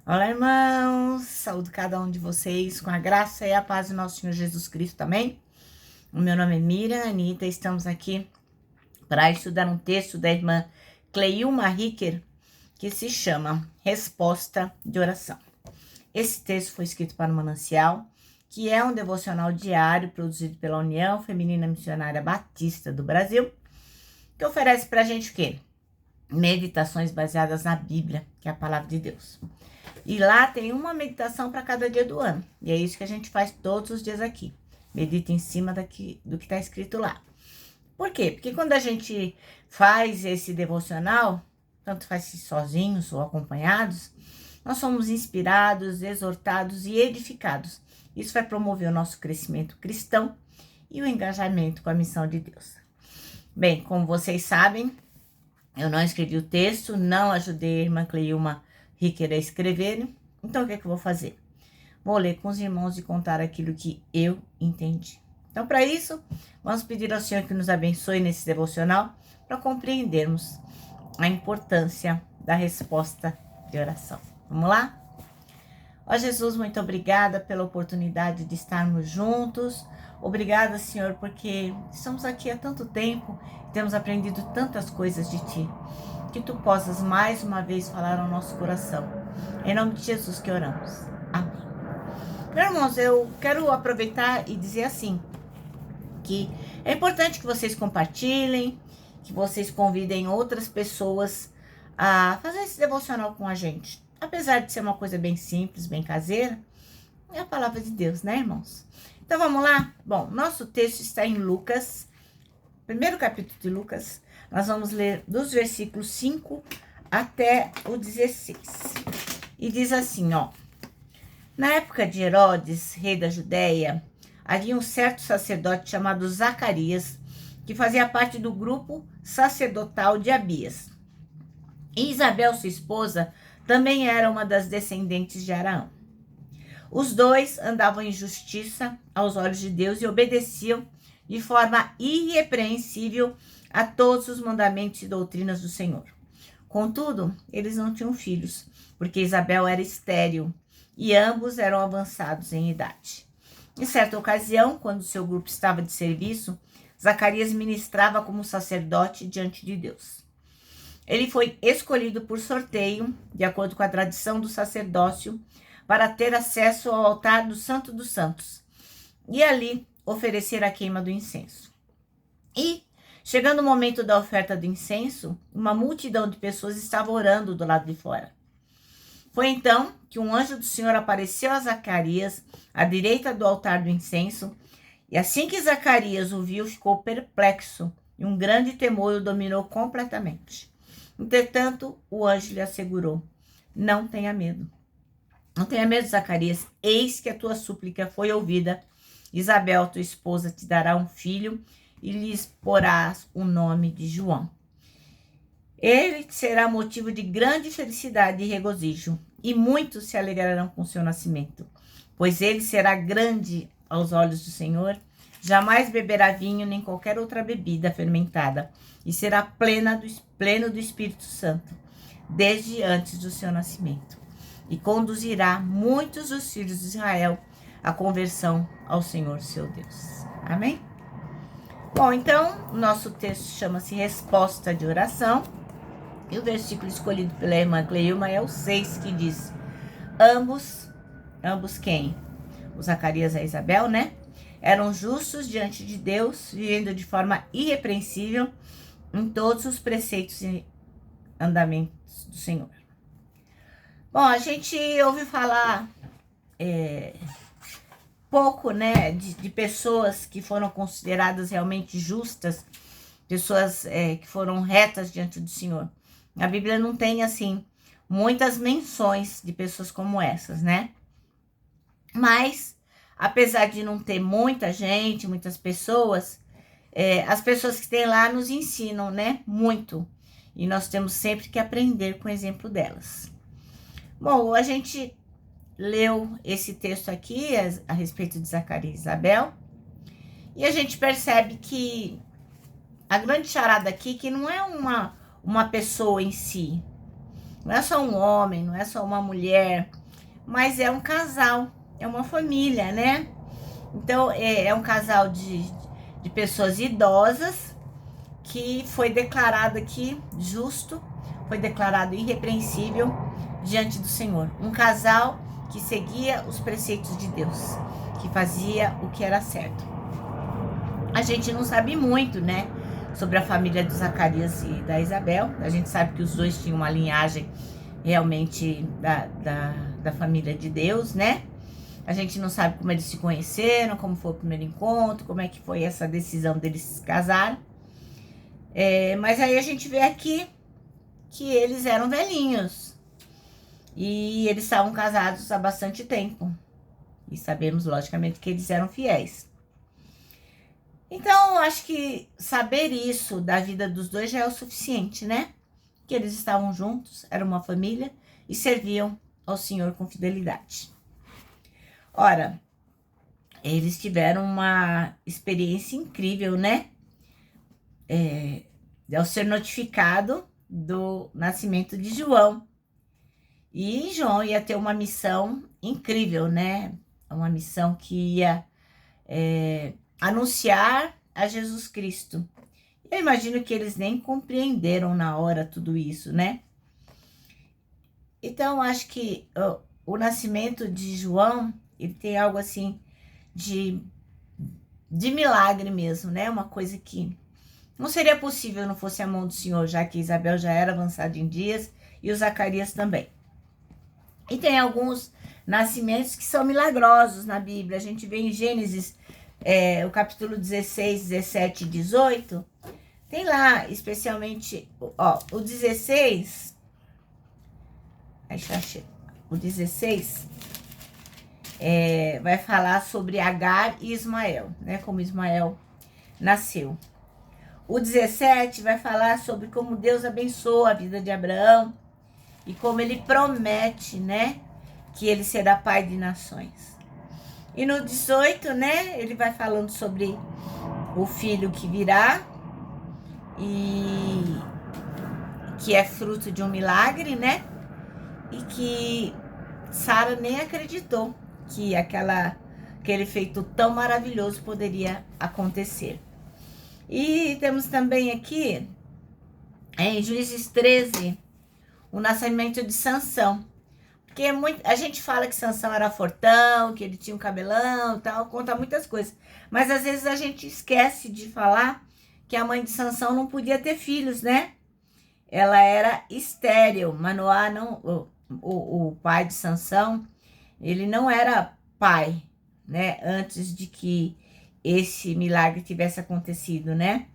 Olá, irmãos! Saúdo cada um de vocês com a graça e a paz do nosso Senhor Jesus Cristo, amém? O meu nome é Miriam Anitta, estamos aqui para estudar um texto da irmã Cleilma Ricker, que se chama Resposta de Oração. Esse texto foi escrito para o Manancial, que é um devocional diário produzido pela União Feminina Missionária Batista do Brasil, que oferece para a gente o quê? Meditações baseadas na Bíblia, que é a palavra de Deus. E lá tem uma meditação para cada dia do ano. E é isso que a gente faz todos os dias aqui. Medita em cima do que está escrito lá. Por quê? Porque quando a gente faz esse devocional, tanto faz sozinhos ou acompanhados, nós somos inspirados, exortados e edificados. Isso vai promover o nosso crescimento cristão e o engajamento com a missão de Deus. Bem, como vocês sabem, eu não escrevi o texto, não ajudei a irmã Cleilma Ricker a escrever. Então, o que é que eu vou fazer? Vou ler com os irmãos e contar aquilo que eu entendi. Então, para isso, vamos pedir ao Senhor que nos abençoe nesse devocional para compreendermos a importância da resposta de oração. Vamos lá? Ó Jesus, muito obrigada pela oportunidade de estarmos juntos. Obrigada, Senhor, porque estamos aqui há tanto tempo e temos aprendido tantas coisas de Ti. Que Tu possas mais uma vez falar ao nosso coração. Em nome de Jesus que oramos. Amém. Meus irmãos, eu quero aproveitar e dizer assim, que é importante que vocês compartilhem, que vocês convidem outras pessoas a fazer esse devocional com a gente. Apesar de ser uma coisa bem simples, bem caseira, é a palavra de Deus, né, irmãos? Então, vamos lá? Bom, nosso texto está em Lucas, primeiro capítulo de Lucas. Nós vamos ler dos versículos 5 até o 16. E diz assim, ó. Na época de Herodes, rei da Judéia, havia um certo sacerdote chamado Zacarias, que fazia parte do grupo sacerdotal de Abias. E Isabel, sua esposa, também era uma das descendentes de Araão. Os dois andavam em justiça aos olhos de Deus e obedeciam de forma irrepreensível a todos os mandamentos e doutrinas do Senhor. Contudo, eles não tinham filhos, porque Isabel era estéril e ambos eram avançados em idade. Em certa ocasião, quando seu grupo estava de serviço, Zacarias ministrava como sacerdote diante de Deus. Ele foi escolhido por sorteio, de acordo com a tradição do sacerdócio, para ter acesso ao altar do Santo dos Santos e ali oferecer a queima do incenso. E, chegando o momento da oferta do incenso, uma multidão de pessoas estava orando do lado de fora. Foi então que um anjo do Senhor apareceu a Zacarias, à direita do altar do incenso, e assim que Zacarias o viu, ficou perplexo, e um grande temor o dominou completamente. Entretanto, o anjo lhe assegurou: não tenha medo. Não tenha medo, Zacarias, eis que a tua súplica foi ouvida. Isabel, tua esposa, te dará um filho e lhes porás o nome de João. Ele será motivo de grande felicidade e regozijo, e muitos se alegrarão com seu nascimento, pois ele será grande aos olhos do Senhor, jamais beberá vinho nem qualquer outra bebida fermentada, e será pleno do Espírito Santo, desde antes do seu nascimento, e conduzirá muitos dos filhos de Israel à conversão ao Senhor seu Deus. Amém? Bom, então, o nosso texto chama-se Resposta de Oração, e o versículo escolhido pela irmã Cleilma é o 6, que diz: Ambos quem? O Zacarias e a Isabel, né? Eram justos diante de Deus, vivendo de forma irrepreensível em todos os preceitos e andamentos do Senhor. Bom, a gente ouve falar pouco, né, de pessoas que foram consideradas realmente justas, pessoas que foram retas diante do Senhor. A Bíblia não tem, assim, muitas menções de pessoas como essas, né? Mas, apesar de não ter muita gente, muitas pessoas, as pessoas que tem lá nos ensinam, né? Muito. E nós temos sempre que aprender com o exemplo delas. Bom, a gente leu esse texto aqui a respeito de Zacarias e Isabel. E a gente percebe que a grande charada aqui que não é uma pessoa em si. Não é só um homem, não é só uma mulher, mas é um casal, é uma família, né? Então, é um casal de pessoas idosas que foi declarado aqui justo, foi declarado irrepreensível diante do Senhor. Um casal que seguia os preceitos de Deus, que fazia o que era certo. A gente não sabe muito, né, sobre a família do Zacarias e da Isabel. A gente sabe que os dois tinham uma linhagem realmente da família de Deus, né? A gente não sabe como eles se conheceram, como foi o primeiro encontro, como é que foi essa decisão deles se casarem. Mas aí a gente vê aqui que eles eram velhinhos. E eles estavam casados há bastante tempo. E sabemos, logicamente, que eles eram fiéis. Então, acho que saber isso da vida dos dois já é o suficiente, né? Que eles estavam juntos, eram uma família e serviam ao Senhor com fidelidade. Ora, eles tiveram uma experiência incrível, né? Ao ser notificado do nascimento de João. E João ia ter uma missão incrível, né? Uma missão que ia anunciar a Jesus Cristo. Eu imagino que eles nem compreenderam na hora tudo isso, né? Então, acho que o nascimento de João, ele tem algo assim de milagre mesmo, né? Uma coisa que não seria possível não fosse a mão do Senhor, já que Isabel já era avançada em dias e o Zacarias também. E tem alguns nascimentos que são milagrosos na Bíblia. A gente vê em Gênesis, o capítulo 16, 17 e 18. Tem lá, especialmente, ó, o 16... O 16 vai falar sobre Agar e Ismael, né? Como Ismael nasceu. O 17 vai falar sobre como Deus abençoa a vida de Abraão e como ele promete, né, que ele será pai de nações. E no 18, né, ele vai falando sobre o filho que virá e que é fruto de um milagre, né? E que Sara nem acreditou que aquele feito tão maravilhoso poderia acontecer. E temos também aqui, em Juízes 13, o nascimento de Sansão. Porque a gente fala que Sansão era fortão, que ele tinha um cabelão e tal, conta muitas coisas. Mas às vezes a gente esquece de falar que a mãe de Sansão não podia ter filhos, né? Ela era estéril. Manoá não... O pai de Sansão, ele não era pai, né? Antes de que esse milagre tivesse acontecido, né?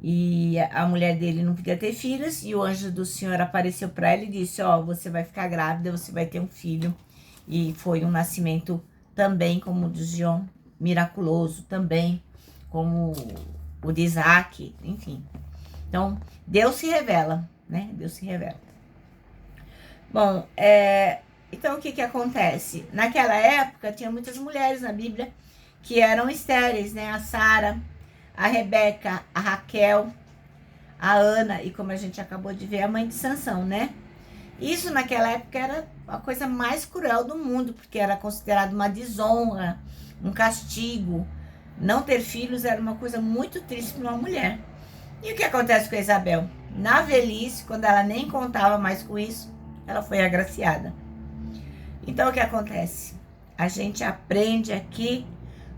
E a mulher dele não podia ter filhos, e o anjo do Senhor apareceu para ela e disse: ó, você vai ficar grávida, você vai ter um filho. E foi um nascimento também, como o de João, miraculoso também, como o de Isaac, enfim. Então, Deus se revela, né? Deus se revela. Bom, então o que acontece? Naquela época, tinha muitas mulheres na Bíblia que eram estéreis, né? A Sara, a Rebeca, a Raquel, a Ana e, como a gente acabou de ver, a mãe de Sansão, né? Isso naquela época era a coisa mais cruel do mundo, porque era considerado uma desonra, um castigo. Não ter filhos era uma coisa muito triste para uma mulher. E o que acontece com a Isabel? Na velhice, quando ela nem contava mais com isso, ela foi agraciada. Então, o que acontece? A gente aprende aqui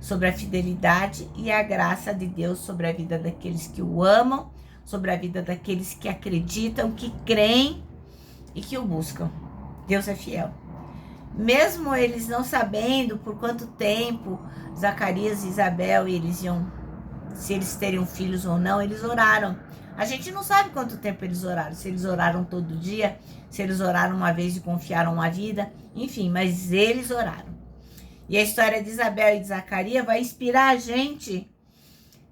sobre a fidelidade e a graça de Deus sobre a vida daqueles que o amam, sobre a vida daqueles que acreditam, que creem e que o buscam. Deus é fiel. Mesmo eles não sabendo por quanto tempo Zacarias e Isabel se eles teriam filhos ou não, eles oraram. A gente não sabe quanto tempo eles oraram, se eles oraram todo dia, se eles oraram uma vez e confiaram a vida, enfim, mas eles oraram. E a história de Isabel e de Zacarias vai inspirar a gente,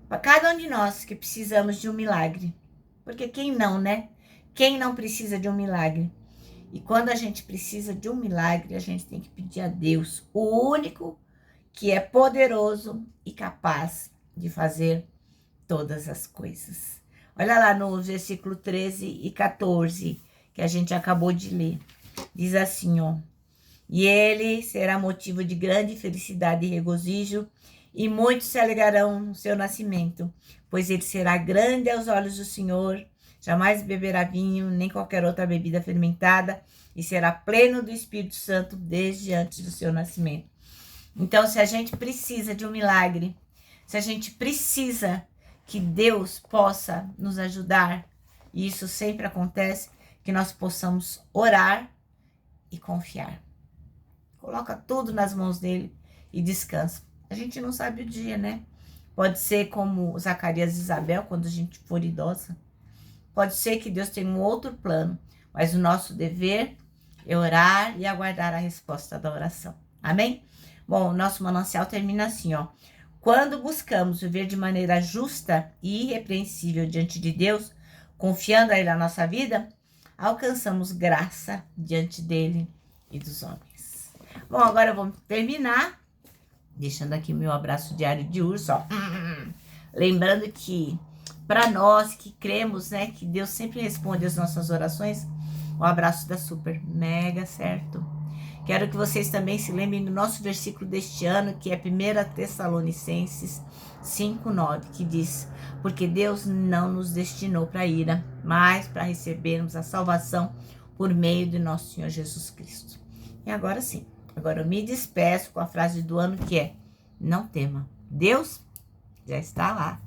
para cada um de nós que precisamos de um milagre. Porque quem não, né? Quem não precisa de um milagre? E quando a gente precisa de um milagre, a gente tem que pedir a Deus, o único que é poderoso e capaz de fazer todas as coisas. Olha lá no versículo 13 e 14, que a gente acabou de ler. Diz assim, ó. E ele será motivo de grande felicidade e regozijo, e muitos se alegrarão no seu nascimento, pois ele será grande aos olhos do Senhor, jamais beberá vinho, nem qualquer outra bebida fermentada, e será pleno do Espírito Santo desde antes do seu nascimento. Então, se a gente precisa de um milagre, se a gente precisa que Deus possa nos ajudar, e isso sempre acontece, que nós possamos orar e confiar. Coloca tudo nas mãos dele e descansa. A gente não sabe o dia, né? Pode ser como Zacarias e Isabel, quando a gente for idosa. Pode ser que Deus tenha um outro plano, mas o nosso dever é orar e aguardar a resposta da oração. Amém? Bom, o nosso manancial termina assim, ó. Quando buscamos viver de maneira justa e irrepreensível diante de Deus, confiando a Ele a nossa vida, alcançamos graça diante dele e dos homens. Bom, agora vamos terminar, deixando aqui meu abraço diário de urso, ó. Lembrando que, para nós que cremos, né, que Deus sempre responde as nossas orações, o abraço dá super mega certo. Quero que vocês também se lembrem do nosso versículo deste ano, que é 1 Tessalonicenses 5:9, que diz: porque Deus não nos destinou para a ira, mas para recebermos a salvação por meio de nosso Senhor Jesus Cristo. E agora sim, agora eu me despeço com a frase do ano, que é: não tema, Deus já está lá.